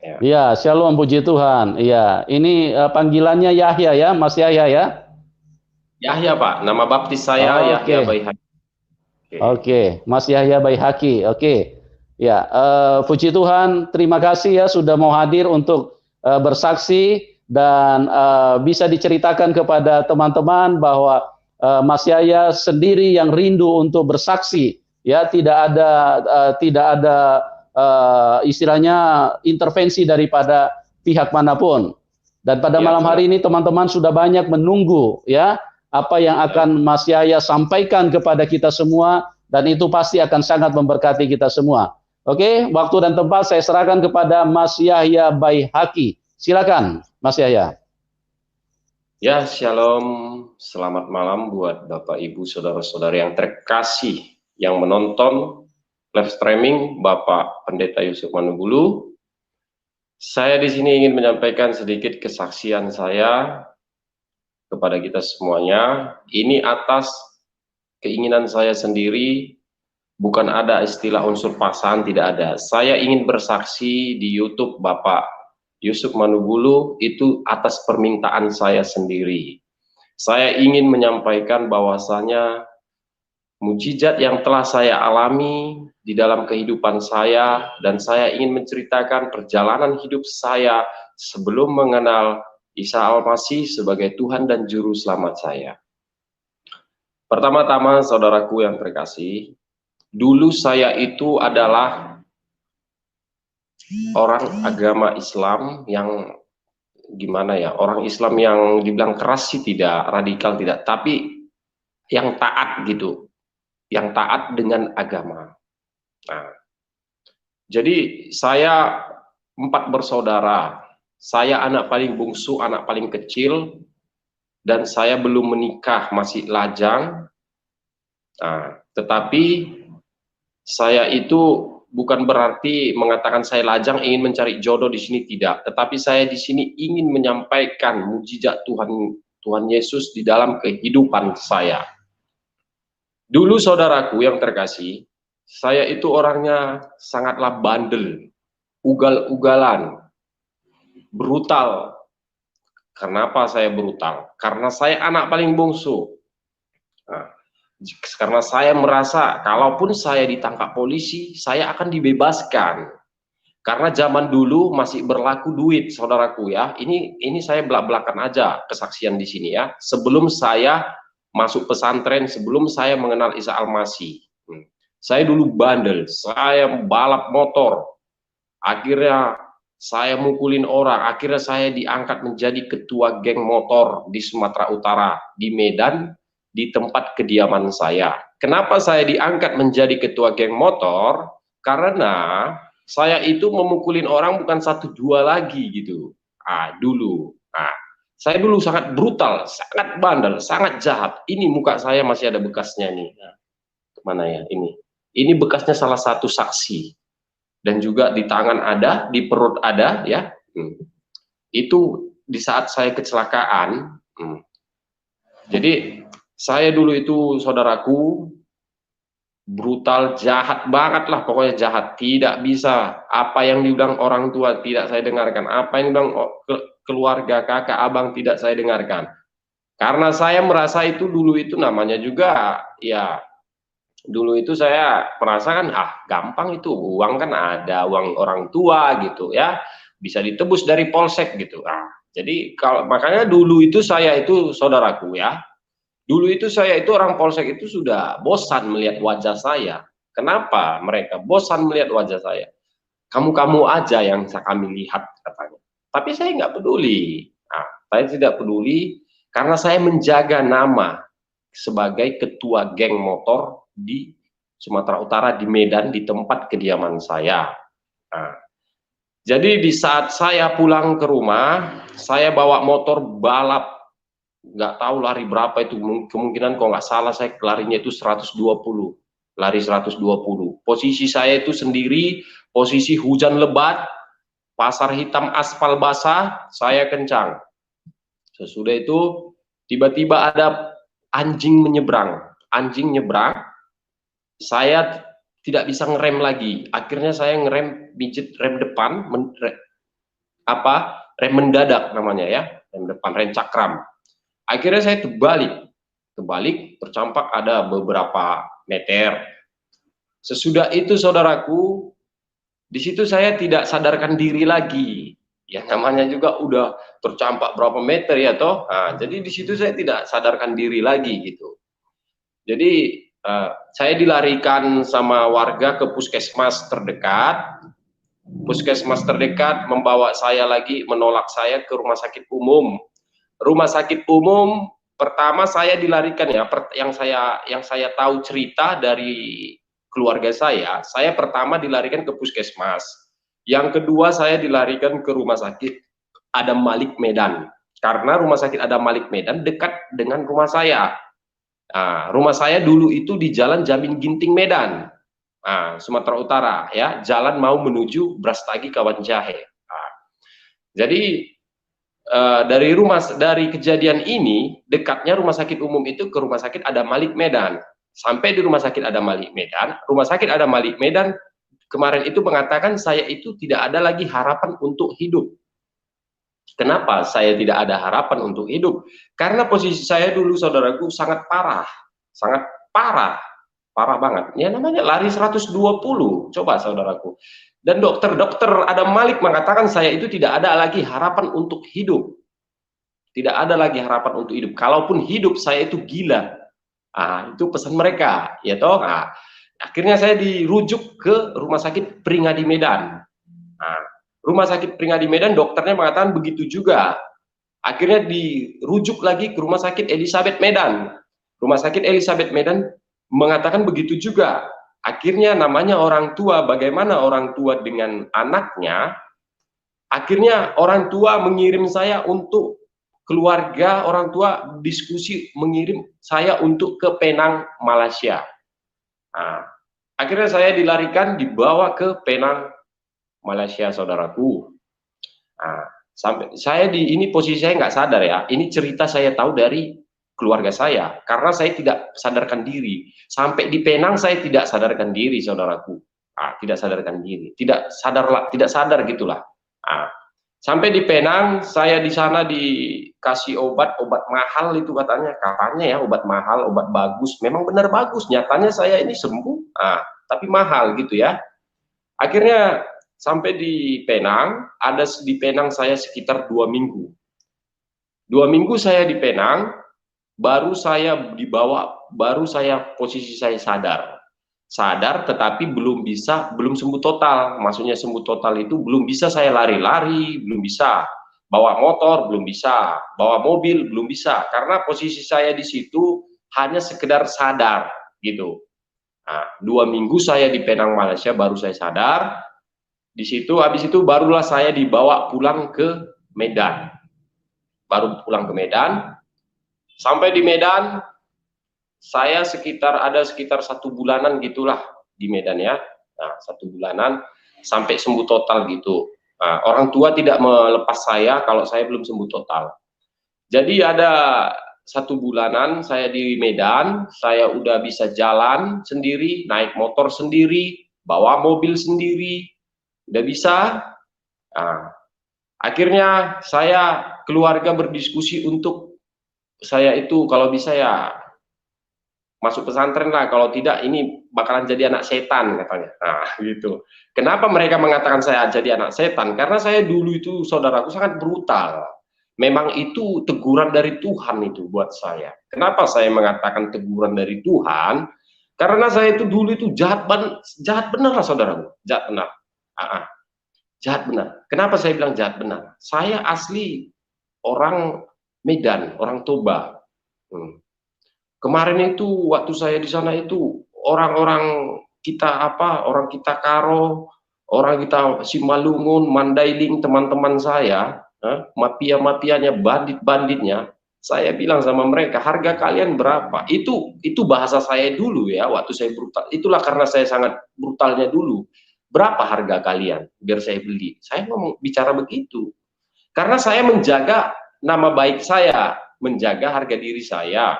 Ya, Iya, shalom puji Tuhan. Iya, ini panggilannya Yahya ya, Mas Yahya ya. Yahya Pak, nama baptis saya Yahya Oke, Baihaqi. Oke. oke, Mas Yahya Baihaqi. Oke, ya, puji Tuhan. Terima kasih ya sudah mau hadir untuk bersaksi dan bisa diceritakan kepada teman-teman bahwa Mas Yahya sendiri yang rindu untuk bersaksi. Ya, tidak ada istilahnya intervensi daripada pihak manapun. Dan pada Ya, malam benar. hari ini teman-teman sudah banyak menunggu ya apa yang Ya. akan Mas Yahya sampaikan kepada kita semua dan itu pasti akan sangat memberkati kita semua. Oke, waktu dan tempat saya serahkan kepada Mas Yahya Baihaqi. Silakan, Mas Yahya. Ya, shalom. Selamat malam buat Bapak Ibu saudara-saudara yang terkasih yang menonton live streaming Bapak Pendeta Yusuf Manubulu. Saya di sini ingin menyampaikan sedikit kesaksian saya kepada kita semuanya. Ini atas keinginan saya sendiri, bukan ada istilah unsur paksaan, tidak ada. Saya ingin bersaksi di YouTube Bapak Yusuf Manubulu itu atas permintaan saya sendiri. Saya ingin menyampaikan bahwasanya mujizat yang telah saya alami di dalam kehidupan saya, dan saya ingin menceritakan perjalanan hidup saya sebelum mengenal Isa Al-Masih sebagai Tuhan dan Juru Selamat saya. Pertama-tama, saudaraku yang terkasih, dulu saya itu adalah orang agama Islam yang gimana ya, orang Islam yang dibilang keras sih tidak, radikal tidak, tapi yang taat gitu, yang taat dengan agama. Nah, jadi saya 4 bersaudara, saya anak paling bungsu, anak paling kecil, dan saya belum menikah, masih lajang. Nah, tetapi saya itu bukan berarti mengatakan saya lajang ingin mencari jodoh di sini, tidak. Tetapi saya di sini ingin menyampaikan mujizat Tuhan Yesus di dalam kehidupan saya. Dulu saudaraku yang terkasih, saya itu orangnya sangatlah bandel, ugal-ugalan, brutal. Kenapa saya brutal? Karena saya anak paling bungsu. Nah, karena saya merasa kalaupun saya ditangkap polisi, saya akan dibebaskan. Karena zaman dulu masih berlaku duit, saudaraku ya. Ini saya belak-belakan aja kesaksian di sini ya. Sebelum saya masuk pesantren, sebelum saya mengenal Isa Al-Masih. Saya dulu bandel, saya balap motor. Akhirnya saya mukulin orang, akhirnya saya diangkat menjadi ketua geng motor di Sumatera Utara, di Medan, di tempat kediaman saya. Kenapa saya diangkat menjadi ketua geng motor? Karena saya itu memukulin orang bukan 1 2 lagi gitu. Dulu. Saya dulu sangat brutal, sangat bandel, sangat jahat. Ini muka saya masih ada bekasnya nih. Nah, kemana ya ini? Ini bekasnya salah satu saksi. Dan juga di tangan ada, di perut ada ya. Itu di saat saya kecelakaan. Jadi saya dulu itu saudaraku brutal, jahat banget lah, pokoknya jahat, tidak bisa. Apa yang dibilang orang tua tidak saya dengarkan, apa yang dibilang keluarga kakak abang tidak saya dengarkan. Karena saya merasa itu dulu itu namanya juga ya, dulu itu saya merasakan gampang itu, uang kan ada, uang orang tua gitu ya, bisa ditebus dari polsek gitu. Jadi kalau makanya dulu itu saya itu saudaraku ya, dulu itu saya itu orang polsek itu sudah bosan melihat wajah saya. Kenapa mereka bosan melihat wajah saya? Kamu-kamu aja yang kami lihat katanya. Tapi saya nggak peduli. Saya tidak peduli karena saya menjaga nama sebagai ketua geng motor di Sumatera Utara, di Medan, di tempat kediaman saya. Jadi di saat saya pulang ke rumah, saya bawa motor balap, nggak tahu lari berapa itu, kemungkinan kalau nggak salah saya larinya itu 120, lari 120. Posisi saya itu sendiri, posisi hujan lebat, pasar hitam aspal basah, saya kencang. Sesudah itu tiba-tiba ada anjing menyeberang, anjing nyebrang, saya tidak bisa ngerem lagi. Akhirnya saya ngerem, pijit rem depan, rem mendadak namanya ya, rem depan, rem cakram. Akhirnya saya terbalik, tercampak ada beberapa meter. Sesudah itu saudaraku, di situ saya tidak sadarkan diri lagi. Ya namanya juga udah tercampak berapa meter ya toh. Nah, jadi di situ saya tidak sadarkan diri lagi gitu. Jadi saya dilarikan sama warga ke puskesmas terdekat. Puskesmas terdekat membawa saya lagi, menolak saya ke rumah sakit umum. Rumah sakit umum pertama saya dilarikan ya, yang saya tahu cerita dari keluarga saya pertama dilarikan ke puskesmas. Yang kedua saya dilarikan ke rumah sakit Adam Malik Medan. Karena rumah sakit Adam Malik Medan dekat dengan rumah saya. Nah, rumah saya dulu itu di Jalan Jamin Ginting Medan, Sumatera Utara ya, jalan mau menuju Brastagi Kawan Jahe. Nah, jadi dari kejadian ini dekatnya rumah sakit umum itu ke rumah sakit Adam Malik Medan. Sampai di rumah sakit Adam Malik Medan, rumah sakit Adam Malik Medan kemarin itu mengatakan saya itu tidak ada lagi harapan untuk hidup. Kenapa saya tidak ada harapan untuk hidup? Karena posisi saya dulu saudaraku sangat parah banget. Ya namanya lari 120, coba saudaraku. Dan dokter Adam Malik mengatakan saya itu tidak ada lagi harapan untuk hidup. Tidak ada lagi harapan untuk hidup. Kalaupun hidup saya itu gila. Itu pesan mereka, ya toh. Akhirnya saya dirujuk ke rumah sakit Pringadi Medan. Rumah sakit Pringadi Medan dokternya mengatakan begitu juga. Akhirnya dirujuk lagi ke rumah sakit Elizabeth Medan. Rumah sakit Elizabeth Medan mengatakan begitu juga. Akhirnya namanya orang tua, bagaimana orang tua dengan anaknya, akhirnya orang tua mengirim saya untuk keluarga, orang tua diskusi mengirim saya untuk ke Penang, Malaysia. Akhirnya saya dilarikan, dibawa ke Penang, Malaysia, saudaraku. Sampai saya ini posisi saya nggak sadar ya. Ini cerita saya tahu dari keluarga saya, karena saya tidak sadarkan diri. Sampai di Penang saya tidak sadarkan diri, saudaraku. Tidak sadarkan diri, tidak sadar gitulah. Sampai di Penang, saya di sana dikasih obat mahal itu katanya ya, obat mahal, obat bagus. Memang benar bagus. Nyatanya saya ini sembuh, tapi mahal gitu ya. Akhirnya sampai di Penang, di Penang saya sekitar 2 minggu. 2 minggu saya di Penang, baru saya posisi saya sadar tetapi belum sembuh total. Maksudnya sembuh total itu belum bisa saya lari-lari, belum bisa bawa motor, belum bisa bawa mobil, belum bisa, karena posisi saya di situ hanya sekedar sadar gitu. 2 minggu saya di Penang, Malaysia, baru saya sadar. Di situ, habis itu barulah saya dibawa pulang ke Medan. Baru pulang ke Medan. Sampai di Medan, saya ada sekitar 1 bulanan gitulah di Medan ya. 1 bulanan sampai sembuh total gitu. Orang tua tidak melepas saya kalau saya belum sembuh total. Jadi ada 1 bulanan saya di Medan, saya udah bisa jalan sendiri, naik motor sendiri, bawa mobil sendiri, udah bisa. Akhirnya saya keluarga berdiskusi untuk saya itu kalau bisa ya masuk pesantren lah, kalau tidak ini bakalan jadi anak setan katanya. Gitu. Kenapa mereka mengatakan saya jadi anak setan? Karena saya dulu itu saudaraku sangat brutal. Memang itu teguran dari Tuhan itu buat saya. Kenapa saya mengatakan teguran dari Tuhan? Karena saya itu dulu itu jahat benar lah saudaraku, jahat benar. Jahat benar. Kenapa saya bilang jahat benar? Saya asli orang Medan, orang Toba. Kemarin itu waktu saya di sana itu orang kita Karo, orang kita Simalungun, Mandailing, teman-teman saya, mafia-mafianya, bandit-banditnya, saya bilang sama mereka, harga kalian berapa? Itu bahasa saya dulu ya, waktu saya brutal. Itulah karena saya sangat brutalnya dulu. Berapa harga kalian biar saya beli? Saya ngomong bicara begitu. Karena saya menjaga nama baik saya, menjaga harga diri saya.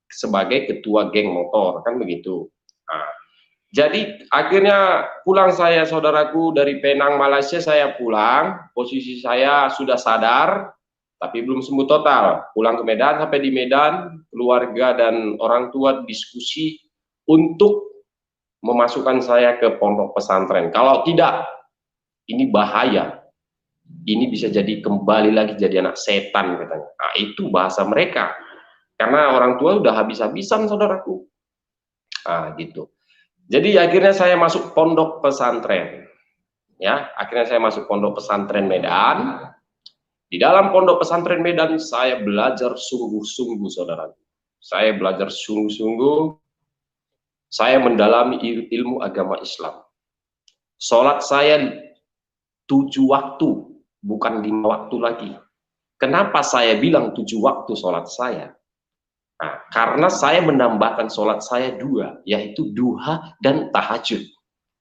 Sebagai ketua geng motor kan begitu. Jadi akhirnya pulang saya, saudaraku, dari Penang, Malaysia. Saya pulang, posisi saya sudah sadar, tapi belum sembuh total. Pulang ke Medan, sampai di Medan, keluarga dan orang tua diskusi untuk memasukkan saya ke pondok pesantren. Kalau tidak, ini bahaya. Ini bisa jadi kembali lagi jadi anak setan, katanya. Nah, itu bahasa mereka. Karena orang tua udah habis-habisan, saudaraku. Nah, gitu. Jadi akhirnya saya masuk pondok pesantren. Ya, akhirnya saya masuk pondok pesantren Medan. Di dalam pondok pesantren Medan saya belajar sungguh-sungguh, saudara. Saya belajar sungguh-sungguh. Saya mendalami ilmu agama Islam. Sholat saya 7 waktu, bukan 5 waktu lagi. Kenapa saya bilang 7 waktu sholat saya? Nah, karena saya menambahkan sholat saya 2, yaitu duha dan tahajud.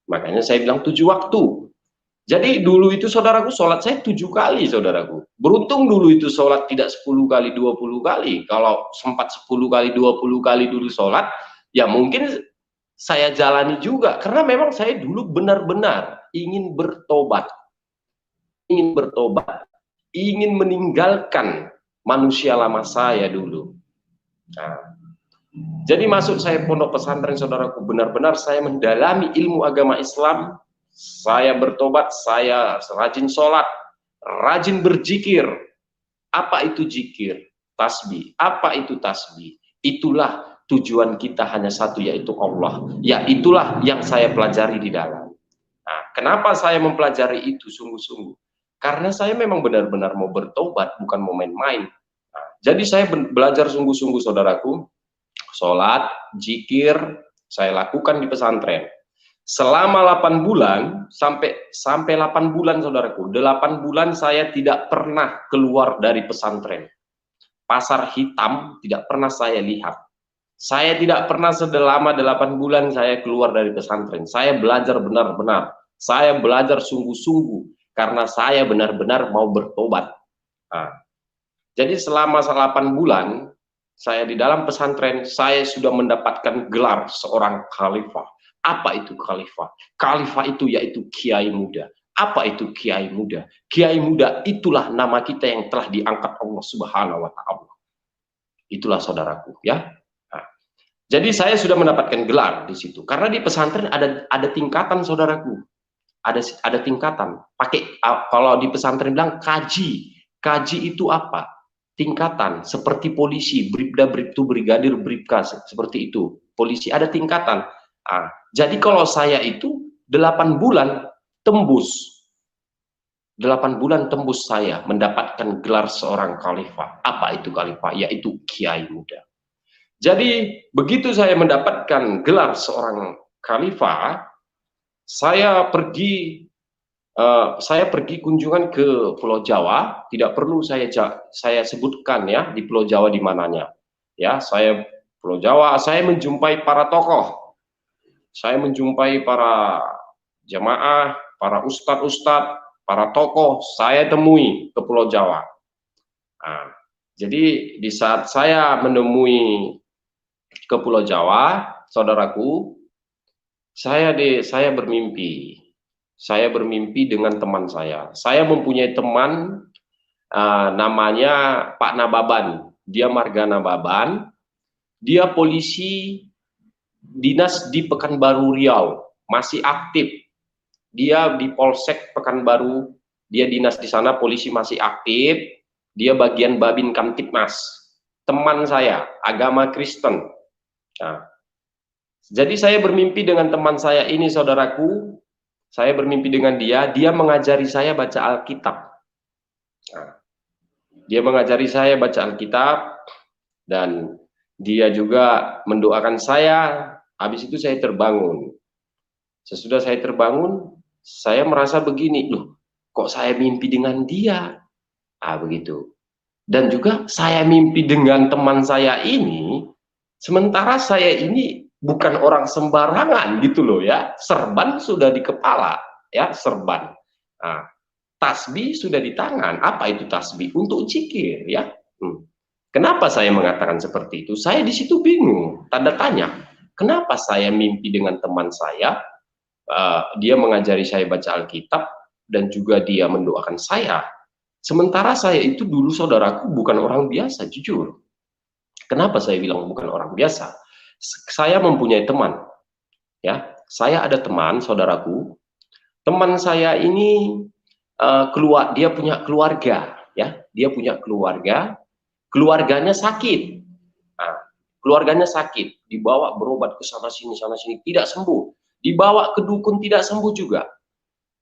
Makanya saya bilang 7 waktu. Jadi dulu itu, saudaraku, sholat saya 7 kali, saudaraku. Beruntung dulu itu sholat tidak 10 kali, 20 kali. Kalau sempat 10 kali, 20 kali dulu sholat, ya mungkin saya jalani juga. Karena memang saya dulu benar-benar ingin bertobat. Ingin meninggalkan manusia lama saya dulu. Nah, jadi masuk saya pondok pesantren, saudaraku, benar-benar saya mendalami ilmu agama Islam. Saya bertobat, saya rajin sholat, rajin berzikir. Apa itu zikir? Tasbih. Apa itu tasbih? Itulah tujuan kita hanya satu, yaitu Allah. Ya, itulah yang saya pelajari di dalam. Nah, kenapa saya mempelajari itu sungguh-sungguh? Karena saya memang benar-benar mau bertobat, bukan mau main-main. Nah, jadi saya belajar sungguh-sungguh, saudaraku. Sholat, zikir, saya lakukan di pesantren. Selama 8 bulan, sampai 8 bulan, saudaraku. 8 bulan saya tidak pernah keluar dari pesantren. Pasar hitam tidak pernah saya lihat. Saya tidak pernah selama 8 bulan saya keluar dari pesantren. Saya belajar benar-benar. Saya belajar sungguh-sungguh. Karena saya benar-benar mau bertobat. Nah, jadi selama 8 bulan, saya di dalam pesantren, saya sudah mendapatkan gelar seorang khalifah. Apa itu khalifah? Khalifah itu yaitu kiai muda. Apa itu kiai muda? Kiai muda itulah nama kita yang telah diangkat Allah Subhanahu wa Ta'ala. Itulah, saudaraku, ya. Nah, jadi saya sudah mendapatkan gelar di situ. Karena di pesantren ada tingkatan, saudaraku. Ada tingkatan. Kalau di pesantren bilang kaji. Kaji itu apa? Tingkatan, seperti polisi, bribda, bribtu, brigadir, bribka, seperti itu. Polisi ada tingkatan. Nah, jadi kalau saya itu 8 bulan tembus. 8 bulan tembus saya mendapatkan gelar seorang khalifah. Apa itu khalifah? Yaitu kiai muda. Jadi begitu saya mendapatkan gelar seorang khalifah, saya pergi kunjungan ke Pulau Jawa. Tidak perlu saya sebutkan ya di Pulau Jawa di mananya. Ya, saya Pulau Jawa, saya menjumpai para tokoh. Saya menjumpai para jamaah, para ustadz-ustadz, para tokoh, saya temui ke Pulau Jawa. Nah, jadi di saat saya menemui ke Pulau Jawa, saudaraku, saya bermimpi. Saya bermimpi dengan teman saya. Saya mempunyai teman namanya Pak Nababan. Dia Marga Nababan. Dia polisi dinas di Pekanbaru Riau, masih aktif. Dia di Polsek Pekanbaru, dia dinas di sana, polisi masih aktif. Dia bagian Babin Kamtipmas. Teman saya, agama Kristen. Nah, jadi saya bermimpi dengan teman saya ini, saudaraku. Saya bermimpi dengan dia mengajari saya baca Alkitab. Nah, dia mengajari saya baca Alkitab, dan dia juga mendoakan saya. Habis itu saya terbangun. Sesudah saya terbangun, saya merasa begini, loh, kok saya mimpi dengan dia? Ah, begitu. Dan juga saya mimpi dengan teman saya ini, sementara saya ini bukan orang sembarangan gitu loh ya. Serban sudah di kepala, ya, serban. Nah, tasbih sudah di tangan. Apa itu tasbih? Untuk zikir, ya. Kenapa saya mengatakan seperti itu? Saya di situ bingung, tanda tanya. Kenapa saya mimpi dengan teman saya, dia mengajari saya baca Alkitab, dan juga dia mendoakan saya. Sementara saya itu dulu, saudaraku, bukan orang biasa, jujur. Kenapa saya bilang bukan orang biasa? Saya mempunyai teman, ya. Saya ada teman, saudaraku. Teman saya ini dia punya keluarga, ya. Dia punya keluarga, keluarganya sakit. Nah, keluarganya sakit, dibawa berobat ke sana sini, tidak sembuh. Dibawa ke dukun, tidak sembuh juga.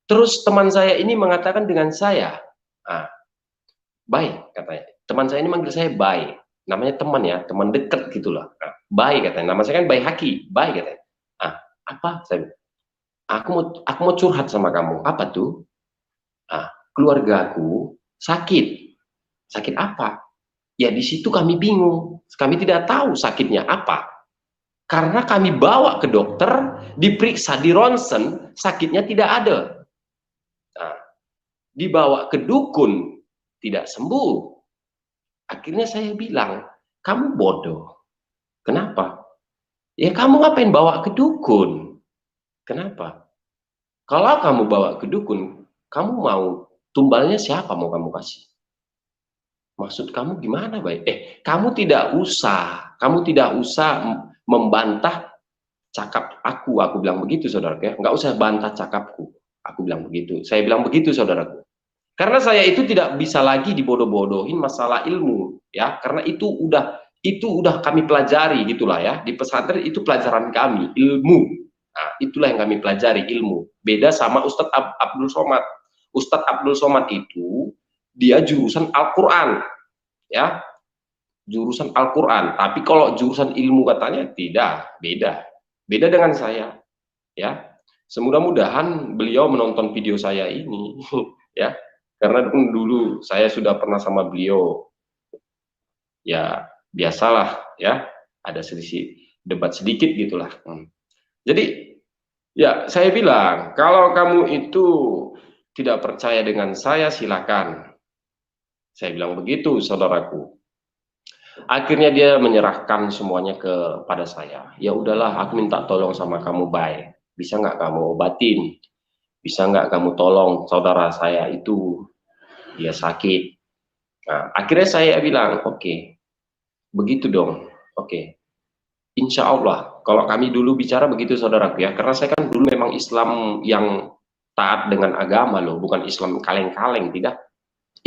Terus teman saya ini mengatakan dengan saya, baik, katanya. Teman saya ini manggil saya baik. Namanya teman ya, teman dekat gitulah. Nah, baik katanya. Nama saya kan Baik Haki, baik katanya. Apa? Saya, aku mau curhat sama kamu. Apa tuh? Keluargaku sakit. Sakit apa? Ya di situ kami bingung. Kami tidak tahu sakitnya apa. Karena kami bawa ke dokter, diperiksa, di ronsen, sakitnya tidak ada. Nah, dibawa ke dukun, tidak sembuh. Akhirnya saya bilang, kamu bodoh. Kenapa? Ya kamu ngapain bawa ke dukun? Kenapa? Kalau kamu bawa ke dukun, kamu mau tumbalnya siapa mau kamu kasih? Maksud kamu gimana, Baik? Kamu tidak usah membantah cakap aku bilang begitu, saudara ya. Nggak usah bantah cakapku, aku bilang begitu. Saya bilang begitu, saudaraku. Karena saya itu tidak bisa lagi dibodoh-bodohin masalah ilmu, ya. Karena itu udah kami pelajari gitulah ya. Di pesantren itu pelajaran kami, ilmu. Nah, itulah yang kami pelajari, ilmu. Beda sama Ustadz Abdul Somad. Ustadz Abdul Somad itu dia jurusan Al-Qur'an, ya. Jurusan Al-Qur'an. Tapi kalau jurusan ilmu katanya tidak, beda. Beda dengan saya, ya. Semudah-mudahan beliau menonton video saya ini, ya. Karena dulu saya sudah pernah sama beliau, ya biasalah ya, ada selisih debat sedikit gitulah. Jadi ya saya bilang, kalau kamu itu tidak percaya dengan saya, silakan. Saya bilang begitu, saudaraku. Akhirnya dia menyerahkan semuanya kepada saya. Ya udahlah, aku minta tolong sama kamu, Baik. Bisa nggak kamu obatin? Bisa nggak kamu tolong saudara saya itu? Dia sakit. Nah, akhirnya saya bilang, oke, begitu dong, oke. Insya Allah, kalau kami dulu bicara begitu, saudaraku ya, karena saya kan dulu memang Islam yang taat dengan agama loh, bukan Islam kaleng-kaleng, tidak.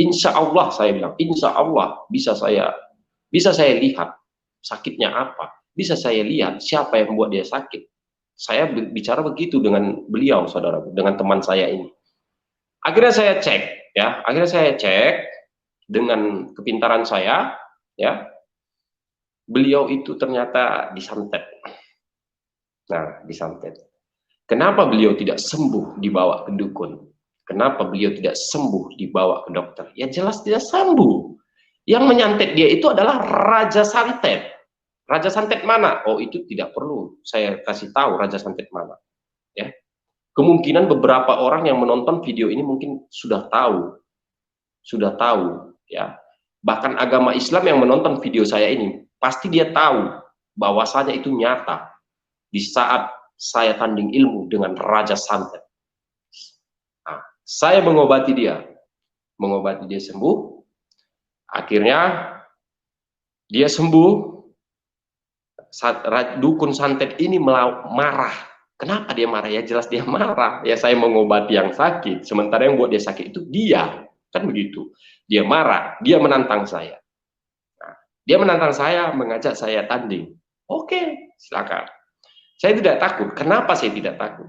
Insya Allah saya bilang, insya Allah bisa saya lihat sakitnya apa, bisa saya lihat siapa yang membuat dia sakit. Saya bicara begitu dengan beliau, saudaraku, dengan teman saya ini. Akhirnya saya cek, ya, dengan kepintaran saya, ya, beliau itu ternyata disantet. Nah, disantet. Kenapa beliau tidak sembuh dibawa ke dukun? Kenapa beliau tidak sembuh dibawa ke dokter? Ya jelas tidak sembuh. Yang menyantet dia itu adalah Raja Santet. Raja Santet mana? Oh, itu tidak perlu saya kasih tahu Raja Santet mana. Ya. Kemungkinan beberapa orang yang menonton video ini mungkin sudah tahu, ya. Bahkan agama Islam yang menonton video saya ini pasti dia tahu bahwasanya itu nyata di saat saya tanding ilmu dengan Raja Santet. Nah, saya mengobati dia sembuh. Akhirnya dia sembuh. Dukun santet ini marah. Kenapa dia marah? Ya jelas dia marah. Ya saya mengobati yang sakit, sementara yang buat dia sakit itu dia. Kan begitu. Dia marah, dia menantang saya. Nah, dia menantang saya, mengajak saya tanding. Oke, silakan. Saya tidak takut. Kenapa saya tidak takut?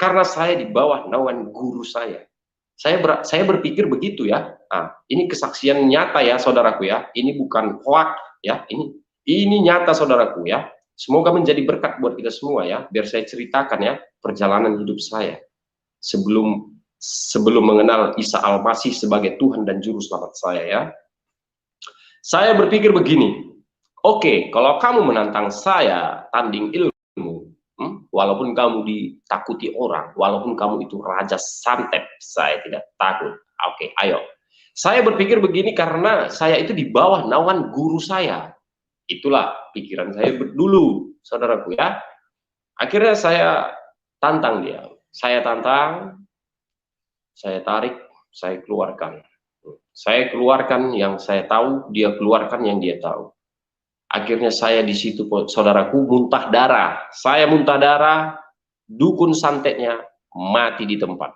Karena saya di bawah naungan guru saya. Saya berpikir begitu ya. Nah, ini kesaksian nyata ya, saudaraku ya. Ini bukan hoax ya. Ini nyata, saudaraku ya. Semoga menjadi berkat buat kita semua ya. Biar saya ceritakan ya perjalanan hidup saya sebelum mengenal Isa Al-Masih sebagai Tuhan dan Juru Selamat saya ya. Saya berpikir begini, oke, kalau kamu menantang saya tanding ilmu, walaupun kamu ditakuti orang, walaupun kamu itu Raja Santet, saya tidak takut. Oke, ayo. Saya berpikir begini karena saya itu di bawah naungan guru saya. Itulah pikiran saya dulu. saudaraku ya. Akhirnya saya tantang dia. Saya tantang, saya tarik, saya keluarkan. Saya keluarkan yang saya tahu, dia keluarkan yang dia tahu. Akhirnya saya di situ, saudaraku, muntah darah. Saya muntah darah, dukun santetnya mati di tempat.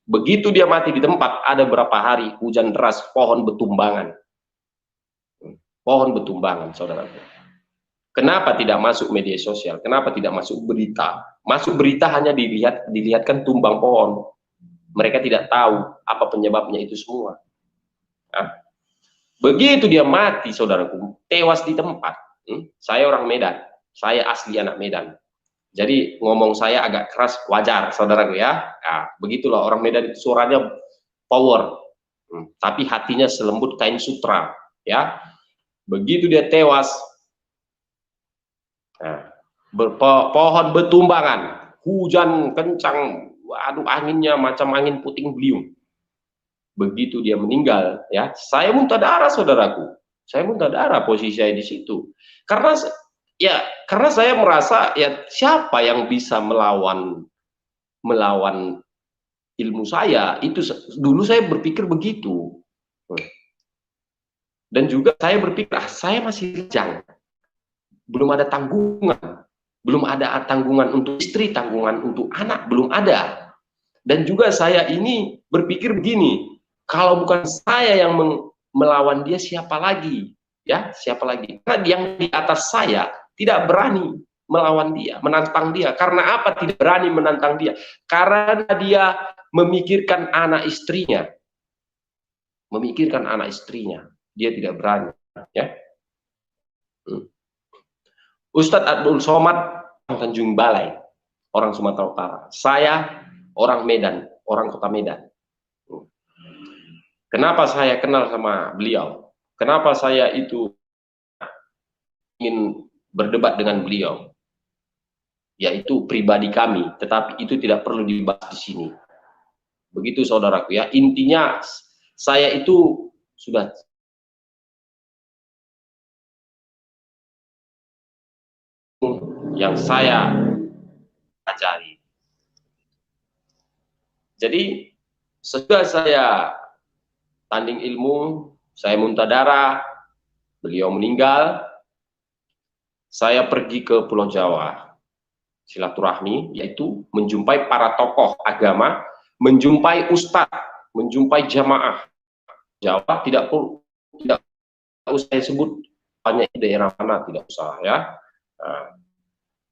Begitu dia mati di tempat, ada berapa hari hujan deras, pohon betumbangan. Pohon betumbangan, saudaraku. Kenapa tidak masuk media sosial? Kenapa tidak masuk berita? Masuk berita hanya dilihatkan tumbang pohon. Mereka tidak tahu apa penyebabnya itu semua. Nah, begitu dia mati, saudaraku, tewas di tempat. Saya orang Medan, saya asli anak Medan. Jadi ngomong saya agak keras, wajar, saudaraku ya. Nah, begitulah orang Medan itu suaranya power, tapi hatinya selembut kain sutra, ya. Begitu dia tewas, nah, pohon betumbangan, hujan kencang, aduh anginnya macam angin puting beliung. Begitu dia meninggal, ya, saya muntah darah, saudaraku. Saya muntah darah, posisi saya di situ. Karena saya merasa, ya, siapa yang bisa melawan ilmu saya itu. Dulu saya berpikir begitu, dan juga saya berpikir, saya masih lajang, belum ada tanggungan, belum ada tanggungan untuk istri, tanggungan untuk anak belum ada. Dan juga saya ini berpikir begini, kalau bukan saya yang melawan dia, siapa lagi, ya, siapa lagi? Karena yang di atas saya tidak berani melawan dia, menantang dia. Karena apa tidak berani menantang dia? Karena dia memikirkan anak istrinya. Memikirkan anak istrinya. Dia tidak berani, ya. Ustadz Abdul Somad Tanjung Balai, orang Sumatera Utara. Saya orang Medan, orang kota Medan. Kenapa saya kenal sama beliau? Kenapa saya itu ingin berdebat dengan beliau? Yaitu pribadi kami, tetapi itu tidak perlu dibahas di sini. Begitu, saudaraku ya. Intinya saya itu sudah yang saya ajari. Jadi sesudah saya tanding ilmu, saya muntah darah, beliau meninggal, saya pergi ke Pulau Jawa, silaturahmi, yaitu menjumpai para tokoh agama, menjumpai ustadz, menjumpai jamaah. Jawa tidak usah saya sebut banyak daerah mana, tidak usah ya. Nah,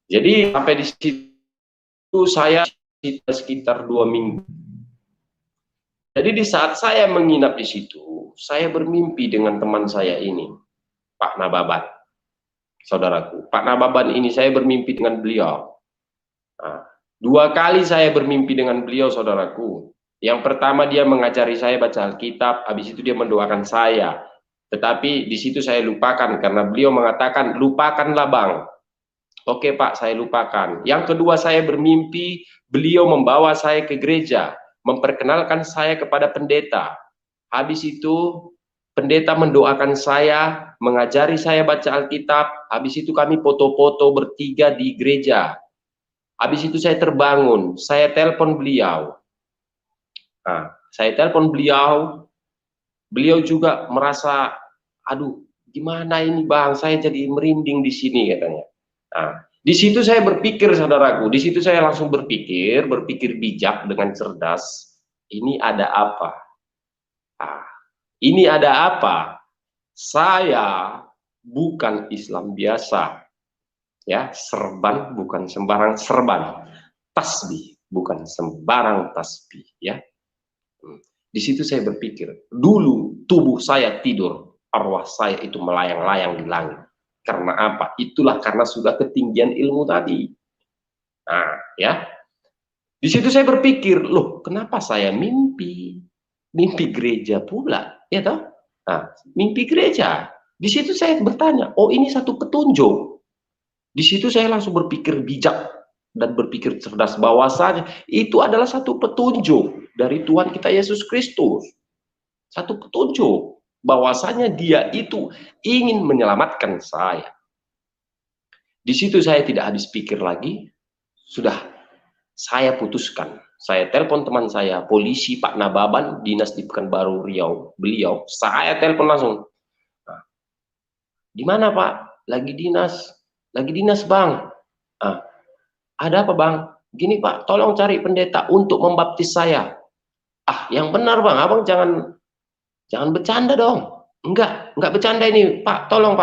jadi sampai di situ saya sekitar 2 minggu. Jadi di saat saya menginap di situ, saya bermimpi dengan teman saya ini, Pak Nababan, saudaraku. Pak Nababan ini saya bermimpi dengan beliau. Nah, 2 kali saya bermimpi dengan beliau, saudaraku. Yang pertama dia mengajari saya baca Alkitab, habis itu dia mendoakan saya. Tetapi di situ saya lupakan karena beliau mengatakan, lupakanlah bang. Oke Pak, saya lupakan. Yang kedua saya bermimpi, beliau membawa saya ke gereja, memperkenalkan saya kepada pendeta. Habis itu pendeta mendoakan saya, mengajari saya baca Alkitab. Habis itu kami foto-foto bertiga di gereja. Habis itu saya terbangun, saya telepon beliau. Nah, saya telepon beliau, beliau juga merasa, aduh, gimana ini bang, saya jadi merinding di sini katanya. Nah, di situ saya berpikir, saudaraku, di situ saya langsung berpikir bijak dengan cerdas. Ini ada apa? Nah, ini ada apa? Saya bukan Islam biasa, ya, serban bukan sembarang serban, tasbih bukan sembarang tasbih, ya. Di situ saya berpikir, dulu tubuh saya tidur, arwah saya itu melayang-layang di langit. Karena apa? Itulah karena sudah ketinggian ilmu tadi. Nah, ya. Di situ saya berpikir, loh, kenapa saya mimpi gereja pula, ya toh? Nah, mimpi gereja. Di situ saya bertanya, oh ini satu petunjuk. Di situ saya langsung berpikir bijak dan berpikir cerdas, bahwasanya itu adalah satu petunjuk dari Tuhan kita Yesus Kristus. Satu petunjuk bahwasanya dia itu ingin menyelamatkan saya. Di situ saya tidak habis pikir lagi, sudah saya putuskan. Saya telepon teman saya, polisi Pak Nababan, dinas di Pekanbaru Riau. Beliau, saya telepon langsung. Nah, di mana Pak? Lagi dinas Bang. Ah, ada apa Bang? Gini Pak, tolong cari pendeta untuk membaptis saya. Ah, yang benar Bang, Abang jangan bercanda dong. Enggak bercanda ini Pak, tolong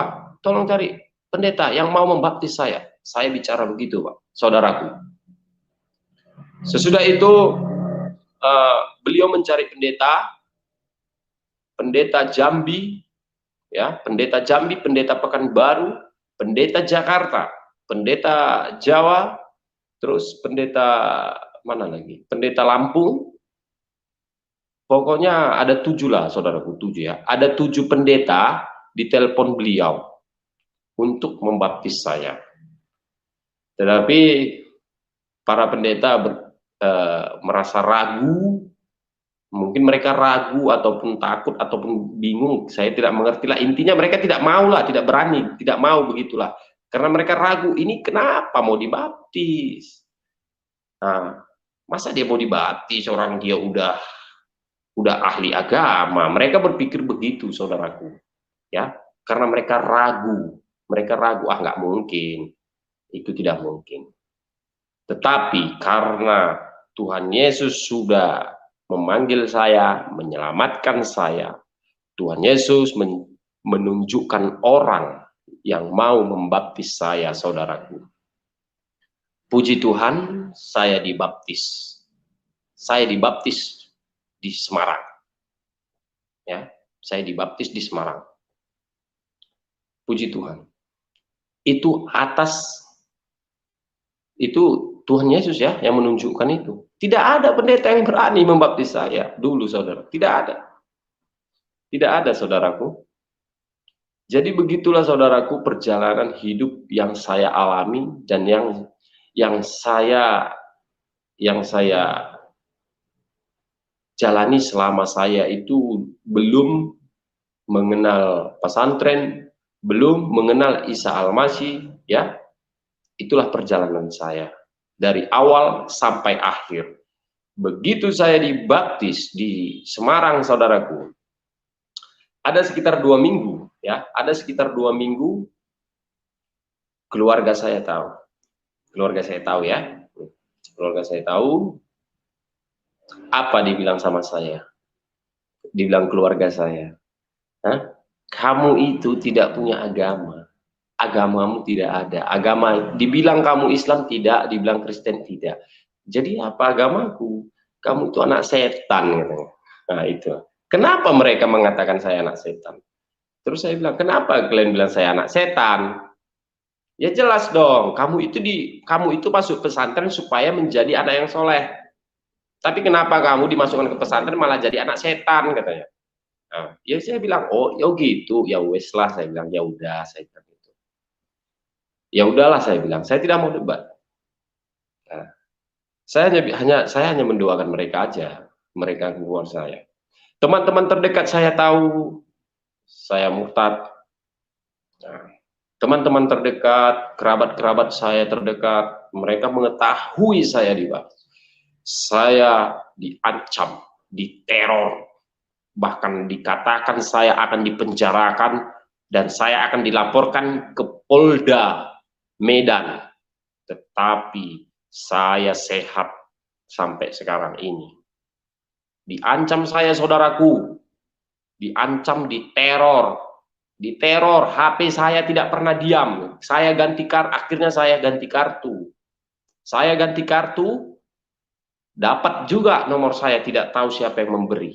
cari pendeta yang mau membaptis saya. Saya bicara begitu Pak, saudaraku. Sesudah itu beliau mencari pendeta Jambi, ya, pendeta Jambi, pendeta Pekanbaru, pendeta Jakarta, pendeta Jawa, terus pendeta mana lagi? Pendeta Lampung. Pokoknya ada 7 lah, saudaraku, 7 ya. Ada 7 pendeta ditelepon beliau untuk membaptis saya. Tetapi para pendeta merasa ragu, mungkin mereka ragu ataupun takut ataupun bingung, saya tidak mengerti lah. Intinya mereka tidak mau lah, tidak berani, tidak mau begitulah. Karena mereka ragu, ini kenapa mau dibaptis? Nah, masa dia mau dibaptis, orang dia udah ahli agama. Mereka berpikir begitu, saudaraku, ya, karena mereka ragu, ah nggak mungkin, itu tidak mungkin. Tetapi karena Tuhan Yesus sudah memanggil saya, menyelamatkan saya, Tuhan Yesus menunjukkan orang yang mau membaptis saya, saudaraku. Puji Tuhan, saya dibaptis. Saya dibaptis di Semarang. Ya, saya dibaptis di Semarang. Puji Tuhan. Itu Tuhan Yesus ya yang menunjukkan itu. Tidak ada pendeta yang berani membaptis saya dulu, saudara. Tidak ada. Tidak ada, saudaraku. Jadi begitulah, saudaraku, perjalanan hidup yang saya alami dan yang saya jalani selama saya itu belum mengenal pesantren, belum mengenal Isa Al-Masih, ya. Itulah perjalanan saya dari awal sampai akhir. Begitu saya dibaptis di Semarang, saudaraku, ada sekitar 2 minggu, ya, ada sekitar 2 minggu keluarga saya tahu ya, keluarga saya tahu. Apa dibilang sama saya? Dibilang keluarga saya, hah? Kamu itu tidak punya agama. Agamamu tidak ada. Agama, dibilang kamu Islam tidak, dibilang Kristen tidak. Jadi apa agamaku? Kamu itu anak setan, katanya. Nah itu. Kenapa mereka mengatakan saya anak setan? Terus saya bilang, kenapa kalian bilang saya anak setan? Ya jelas dong, kamu itu masuk pesantren supaya menjadi anak yang soleh. Tapi kenapa kamu dimasukkan ke pesantren malah jadi anak setan, katanya. Nah, ya saya bilang, oh ya gitu, ya wes lah, saya bilang, ya udah, saya bilang gitu. Ya udahlah, saya bilang, saya tidak mau debat. Nah, saya hanya mendoakan mereka aja, mereka keluar saya. Teman-teman terdekat saya tahu saya murtad. Nah, teman-teman terdekat, kerabat-kerabat saya terdekat, mereka mengetahui saya dibaptis. Saya diancam, diteror, bahkan dikatakan saya akan dipenjarakan dan saya akan dilaporkan ke Polda Medan. Tetapi saya sehat sampai sekarang ini. Diancam saya, saudaraku, diancam, diteror, HP saya tidak pernah diam. Akhirnya saya ganti kartu. Saya ganti kartu, dapat juga nomor saya, tidak tahu siapa yang memberi.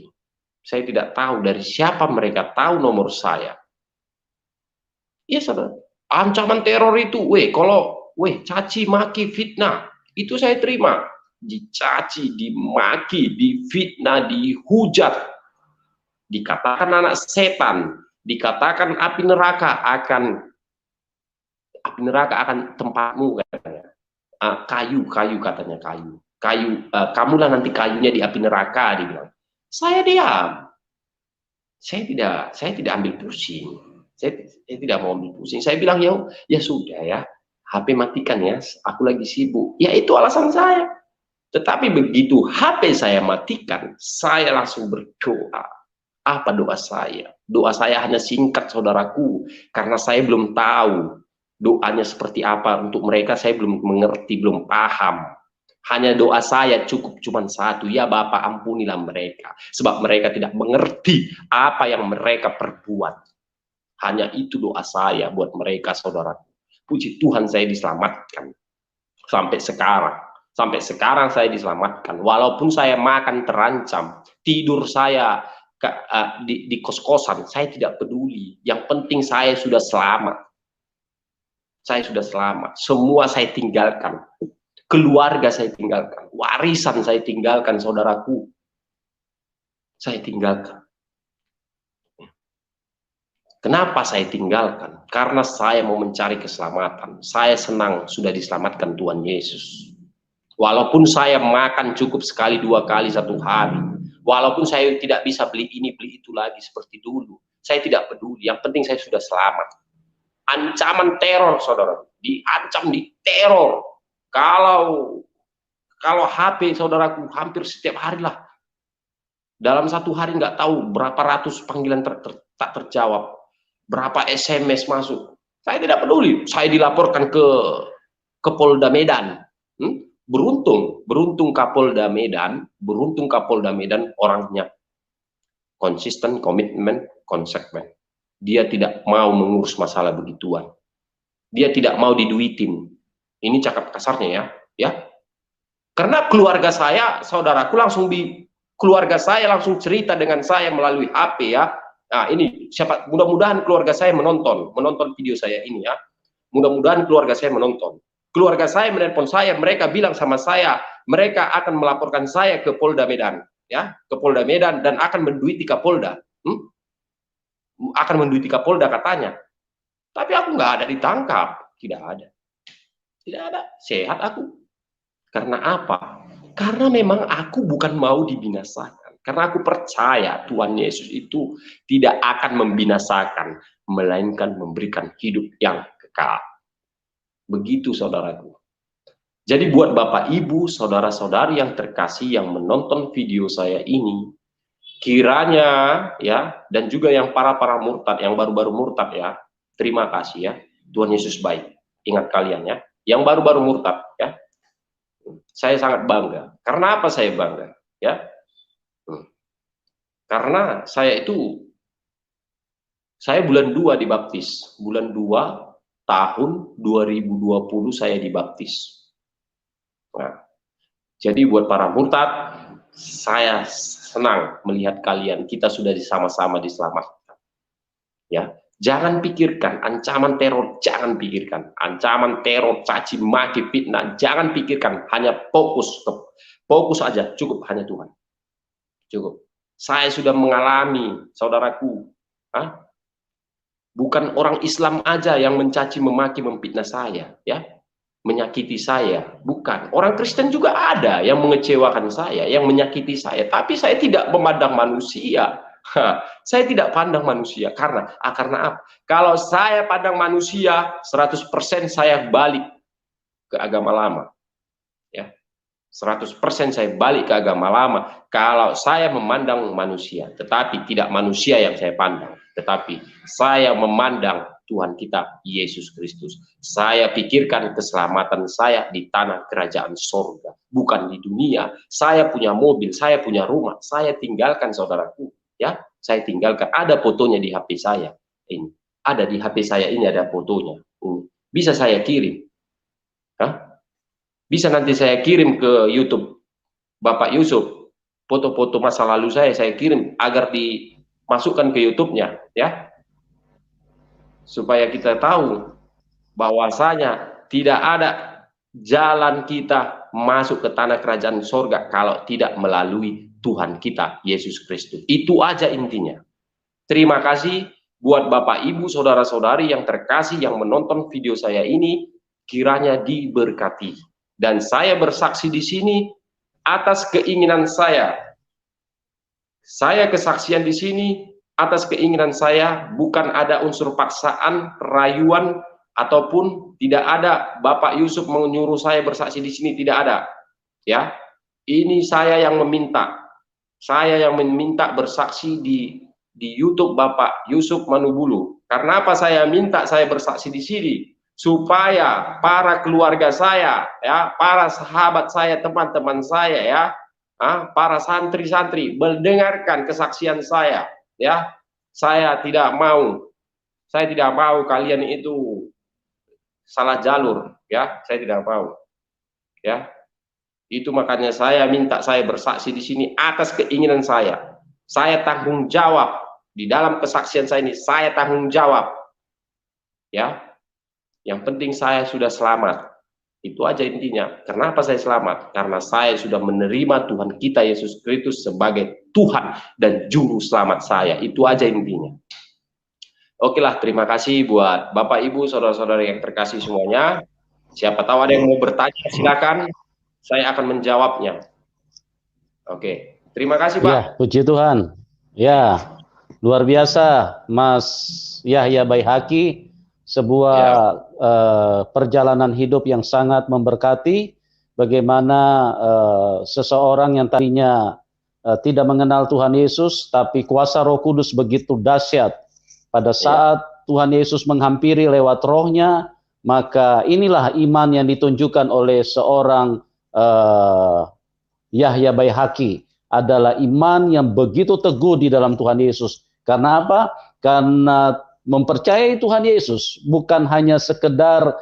Saya tidak tahu dari siapa mereka tahu nomor saya. Iya, saudara. Ancaman teror itu, caci maki fitnah, itu saya terima. Dicaci, dimaki, difitnah, dihujat, dikatakan anak setan, dikatakan api neraka akan tempatmu, katanya. Kayu katanya, kamulah nanti kayunya di api neraka, dibilang. Saya diam. Saya tidak ambil pusing. Saya tidak mau ambil pusing. Saya bilang, ya sudah ya. HP matikan ya, aku lagi sibuk. Ya itu alasan saya. Tetapi begitu HP saya matikan, saya langsung berdoa. Apa doa saya? Doa saya hanya singkat, saudaraku, karena saya belum tahu doanya seperti apa untuk mereka. Saya belum mengerti, belum paham. Hanya doa saya cukup cuma satu, ya Bapa ampunilah mereka, sebab mereka tidak mengerti apa yang mereka perbuat. Hanya itu doa saya buat mereka, saudaraku. Puji Tuhan saya diselamatkan sampai sekarang. Sampai sekarang saya diselamatkan. Walaupun saya makan terancam, tidur saya di kos-kosan, saya tidak peduli. Yang penting saya sudah selamat. Saya sudah selamat. Semua saya tinggalkan. Keluarga saya tinggalkan. Warisan saya tinggalkan, saudaraku. Saya tinggalkan. Kenapa saya tinggalkan? Karena saya mau mencari keselamatan. Saya senang sudah diselamatkan Tuhan Yesus. Walaupun saya makan cukup sekali, 2 kali satu hari. Walaupun saya tidak bisa beli ini, beli itu lagi seperti dulu. Saya tidak peduli. Yang penting saya sudah selamat. Ancaman teror, saudara. Diancam, diteror. Kalau HP, saudaraku, hampir setiap hari lah. Dalam satu hari nggak tahu berapa ratus panggilan tak terjawab. Berapa SMS masuk. Saya tidak peduli. Saya dilaporkan ke Polda Medan. Beruntung Kapolda Medan orangnya konsisten, komitmen, konsekuen. Dia tidak mau mengurus masalah begituan. Dia tidak mau diduitin. Ini cakap kasarnya ya. Karena keluarga saya, saudaraku keluarga saya langsung cerita dengan saya melalui HP ya. Nah, ini siapa, mudah-mudahan keluarga saya menonton video saya ini ya. Mudah-mudahan keluarga saya menonton. Keluarga saya menelpon saya, mereka bilang sama saya, mereka akan melaporkan saya ke Polda Medan, ya, ke Polda Medan dan akan menduiti Kapolda, akan menduiti Kapolda katanya. Tapi aku nggak ada ditangkap, tidak ada, sehat aku. Karena apa? Karena memang aku bukan mau dibinasakan. Karena aku percaya Tuhan Yesus itu tidak akan membinasakan, melainkan memberikan hidup yang kekal. Begitu, saudaraku. Jadi buat Bapak Ibu, saudara-saudari yang terkasih yang menonton video saya ini, kiranya ya, dan juga yang para murtad, yang baru-baru murtad ya, terima kasih ya, Tuhan Yesus baik. Ingat kalian ya, yang baru-baru murtad ya, saya sangat bangga. Karena apa saya bangga? Ya, karena saya bulan 2 dibaptis, bulan 2 tahun 2020 saya dibaptis. Nah, jadi buat para murtad, saya senang melihat kalian, kita sudah sama-sama diselamatkan. Ya, jangan pikirkan ancaman teror, jangan pikirkan ancaman teror, caci maki, fitnah, jangan pikirkan, hanya fokus aja, cukup hanya Tuhan. Cukup. Saya sudah mengalami, saudaraku, bukan orang Islam aja yang mencaci, memaki, memfitnah saya, ya, menyakiti saya. Bukan. Orang Kristen juga ada yang mengecewakan saya, yang menyakiti saya. Tapi saya tidak memandang manusia. Saya tidak pandang manusia. Karena apa? Kalau saya pandang manusia, 100% saya balik ke agama lama. Ya. 100% saya balik ke agama lama. Kalau saya memandang manusia, tetapi tidak manusia yang saya pandang, tetapi saya memandang Tuhan kita Yesus Kristus. Saya pikirkan keselamatan saya di tanah kerajaan sorga, bukan di dunia. Saya punya mobil, saya punya rumah, saya tinggalkan, saudaraku, ya, saya tinggalkan. Ada fotonya di HP saya ini, ada di HP saya ini, ada fotonya. Bisa saya kirim, bisa nanti saya kirim ke YouTube Bapak Yusuf, foto-foto masa lalu saya kirim agar dimasukkan ke YouTube-nya, ya, supaya kita tahu bahwasanya tidak ada jalan kita masuk ke tanah kerajaan sorga kalau tidak melalui Tuhan kita Yesus Kristus. Itu aja intinya. Terima kasih buat Bapak Ibu, saudara-saudari yang terkasih yang menonton video saya ini, kiranya diberkati. Dan saya bersaksi di sini atas keinginan saya. Saya kesaksian di sini atas keinginan saya, bukan ada unsur paksaan, rayuan, ataupun tidak ada Bapak Yusuf menyuruh saya bersaksi di sini, tidak ada. Ya, ini saya yang meminta. Saya yang meminta bersaksi di YouTube Bapak Yusuf Manubulu. Karena apa saya minta saya bersaksi di sini? Supaya para keluarga saya, ya, para sahabat saya, teman-teman saya, ya, para santri-santri mendengarkan kesaksian saya, ya. Saya tidak mau kalian itu salah jalur, ya. Saya tidak mau, ya. Itu makanya saya minta saya bersaksi di sini atas keinginan saya. Saya tanggung jawab di dalam kesaksian saya ini. Saya tanggung jawab, ya. Yang penting saya sudah selamat. Itu aja intinya. Kenapa saya selamat? Karena saya sudah menerima Tuhan kita Yesus Kristus sebagai Tuhan dan Juru Selamat saya. Itu aja intinya. Oke lah, terima kasih buat Bapak, Ibu, saudara-saudara yang terkasih semuanya. Siapa tahu ada yang mau bertanya, silakan. Saya akan menjawabnya. Oke, terima kasih Pak. Ya, puji Tuhan. Ya, luar biasa Mas Yahya Baihaqi, sebuah perjalanan hidup yang sangat memberkati. Bagaimana seseorang yang tadinya tidak mengenal Tuhan Yesus, tapi kuasa Roh Kudus begitu dahsyat. Pada saat Tuhan Yesus menghampiri lewat rohnya, maka inilah iman yang ditunjukkan oleh seorang Yahya Baihaqi, adalah iman yang begitu teguh di dalam Tuhan Yesus. Karena apa? Karena mempercayai Tuhan Yesus bukan hanya sekedar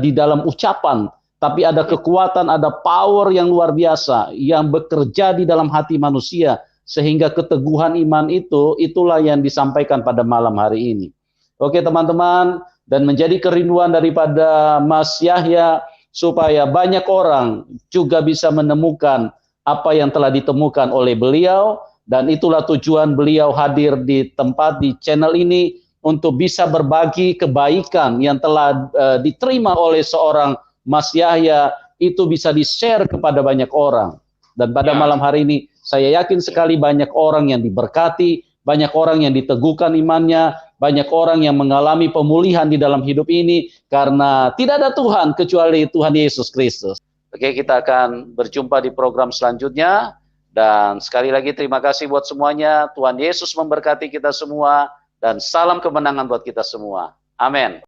di dalam ucapan, tapi ada kekuatan, ada power yang luar biasa yang bekerja di dalam hati manusia, sehingga keteguhan iman itulah yang disampaikan pada malam hari ini. Oke teman-teman, dan menjadi kerinduan daripada Mas Yahya supaya banyak orang juga bisa menemukan apa yang telah ditemukan oleh beliau, dan itulah tujuan beliau hadir di tempat, di channel ini, untuk bisa berbagi kebaikan yang telah diterima oleh seorang Mas Yahya, itu bisa di-share kepada banyak orang. Dan pada malam hari ini, saya yakin sekali banyak orang yang diberkati, banyak orang yang diteguhkan imannya, banyak orang yang mengalami pemulihan di dalam hidup ini, karena tidak ada Tuhan kecuali Tuhan Yesus Kristus. Oke, kita akan berjumpa di program selanjutnya. Dan sekali lagi terima kasih buat semuanya. Tuhan Yesus memberkati kita semua. Dan salam kemenangan buat kita semua. Amin.